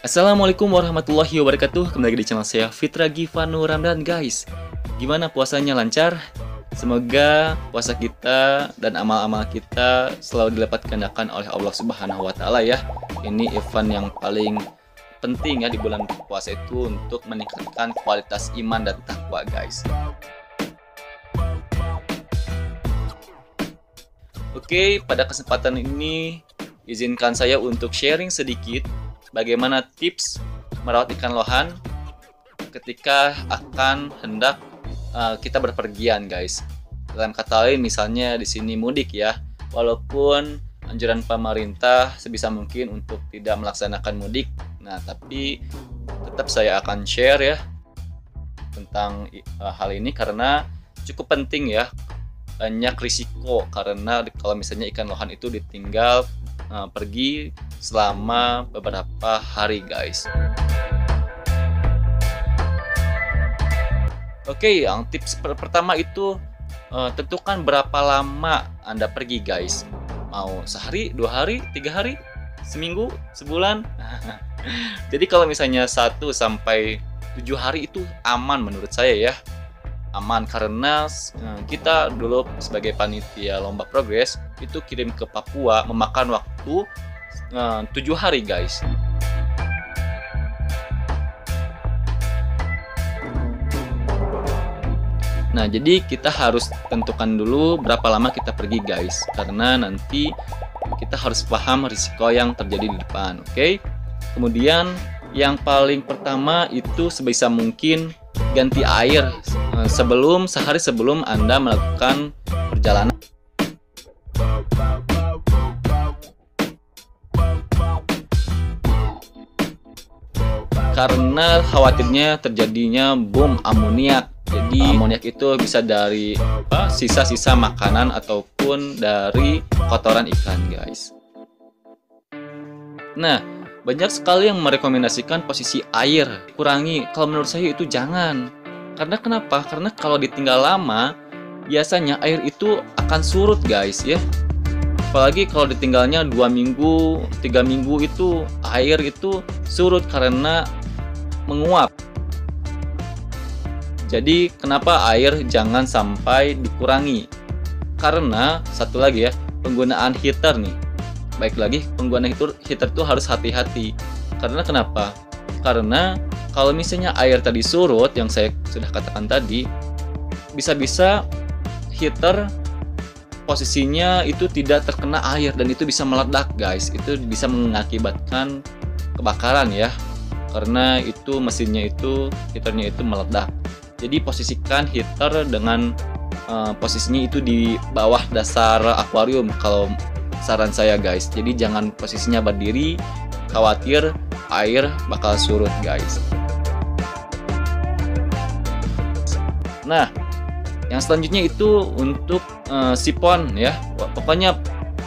Assalamualaikum warahmatullahi wabarakatuh. Kembali lagi di channel saya Fitra Givanu Ramdan guys. Gimana puasanya, lancar? Semoga puasa kita dan amal-amal kita selalu dilipat gandakan oleh Allah Subhanahu wa taala ya. Ini event yang paling penting ya di bulan puasa itu untuk meningkatkan kualitas iman dan takwa guys. Oke, pada kesempatan ini izinkan saya untuk sharing sedikit bagaimana tips merawat ikan lohan ketika akan hendak kita berpergian, guys. Dalam kata lain, misalnya di sini mudik ya. Walaupun anjuran pemerintah sebisa mungkin untuk tidak melaksanakan mudik, nah tapi tetap saya akan share ya tentang hal ini karena cukup penting ya. Banyak risiko karena kalau misalnya ikan lohan itu ditinggal pergi selama beberapa hari guys. Oke, yang tips pertama itu tentukan berapa lama Anda pergi guys. Mau sehari, 2 hari, 3 hari, seminggu, sebulan. Jadi kalau misalnya 1 sampai 7 hari itu aman menurut saya ya. Aman karena kita dulu sebagai panitia lomba progres itu kirim ke Papua memakan waktu 7 hari guys. Nah jadi kita harus tentukan dulu berapa lama kita pergi guys, karena nanti kita harus paham risiko yang terjadi di depan. Oke? Kemudian yang paling pertama itu sebisa mungkin ganti air sehari sebelum Anda melakukan perjalanan. Karena khawatirnya terjadinya bom amoniak. Jadi amoniak itu bisa dari sisa-sisa makanan ataupun dari kotoran ikan guys. Nah, banyak sekali yang merekomendasikan posisi air kurangi. Kalau menurut saya itu jangan. Karena kenapa? Karena kalau ditinggal lama, biasanya air itu akan surut guys ya. Apalagi kalau ditinggalnya 2 minggu, 3 minggu itu air itu surut karena menguap. Jadi kenapa air jangan sampai dikurangi? Karena satu lagi ya, penggunaan heater nih. Baik lagi, penggunaan heater itu harus hati-hati. Karena kenapa? Karena kalau misalnya air tadi surut, yang saya sudah katakan tadi, bisa-bisa heater posisinya itu tidak terkena air dan itu bisa meledak guys. Itu bisa mengakibatkan kebakaran ya. Karena itu mesinnya itu, heaternya itu meledak. Jadi posisikan heater dengan posisinya itu di bawah dasar akuarium kalau saran saya guys. Jadi jangan posisinya berdiri, khawatir air bakal surut guys. Nah, yang selanjutnya itu untuk sipon ya. Pokoknya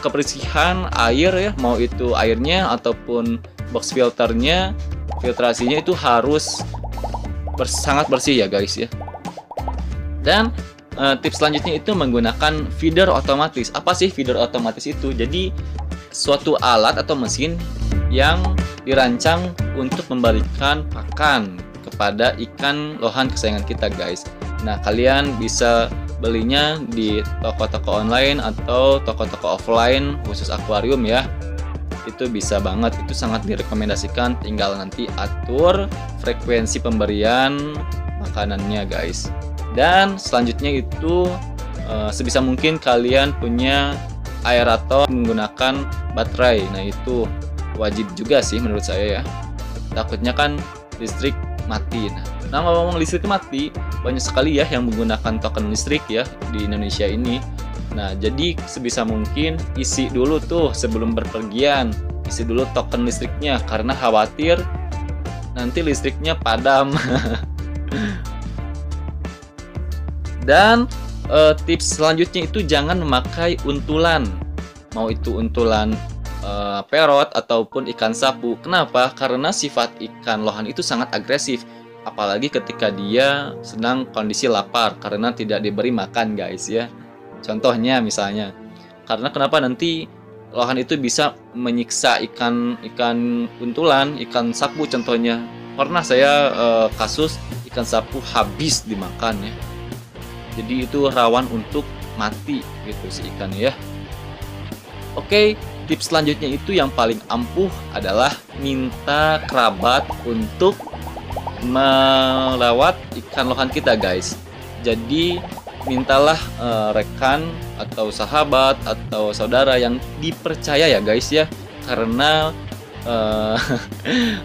kebersihan air ya, mau itu airnya ataupun box filternya, filtrasinya itu harus sangat bersih ya guys ya. Dan tips selanjutnya itu menggunakan feeder otomatis. Apa sih feeder otomatis itu? Jadi suatu alat atau mesin yang dirancang untuk memberikan pakan kepada ikan lohan kesayangan kita guys. Nah kalian bisa belinya di toko-toko online atau toko-toko offline khusus akuarium ya. Itu bisa banget, itu sangat direkomendasikan. Tinggal nanti atur frekuensi pemberian makanannya guys. Dan selanjutnya itu sebisa mungkin kalian punya aerator menggunakan baterai. Nah itu wajib juga sih menurut saya ya. Takutnya kan listrik mati. Nah ngomong listrik mati, banyak sekali ya yang menggunakan token listrik ya di Indonesia ini. Nah jadi sebisa mungkin isi dulu tuh sebelum berpergian, isi dulu token listriknya karena khawatir nanti listriknya padam. Dan tips selanjutnya itu jangan memakai untulan, mau itu untulan perot ataupun ikan sapu. Kenapa? Karena sifat ikan lohan itu sangat agresif, apalagi ketika dia sedang kondisi lapar karena tidak diberi makan guys ya. Contohnya misalnya, karena kenapa nanti lohan itu bisa menyiksa ikan kuntulan, ikan sapu contohnya. Pernah saya kasus ikan sapu habis dimakan ya. Jadi itu rawan untuk mati gitu si ikan ya. Oke, tips selanjutnya itu yang paling ampuh adalah minta kerabat untuk melewat ikan lohan kita guys. Jadi mintalah rekan atau sahabat atau saudara yang dipercaya ya guys ya, karena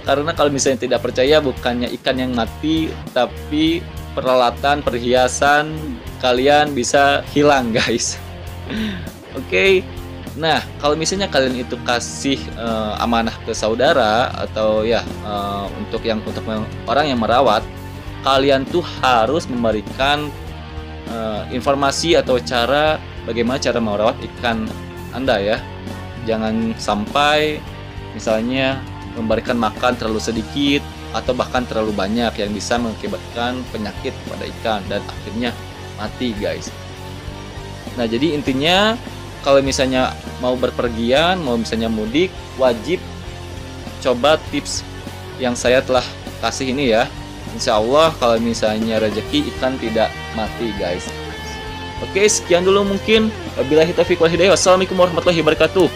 karena kalau misalnya tidak percaya, bukannya ikan yang mati tapi peralatan perhiasan kalian bisa hilang guys. Oke. Nah, kalau misalnya kalian itu kasih amanah ke saudara atau ya untuk orang yang merawat, kalian tuh harus memberikan informasi atau bagaimana cara merawat ikan Anda ya. Jangan sampai misalnya memberikan makan terlalu sedikit atau bahkan terlalu banyak yang bisa mengakibatkan penyakit pada ikan dan akhirnya mati guys. Nah, jadi intinya kalau misalnya mau berpergian, mau misalnya mudik, wajib coba tips yang saya telah kasih ini ya. Insya Allah kalau misalnya rezeki ikan tidak mati guys. Oke, sekian dulu mungkin. Wabillahi taufiq wal hidayah. Wassalamualaikum warahmatullahi wabarakatuh.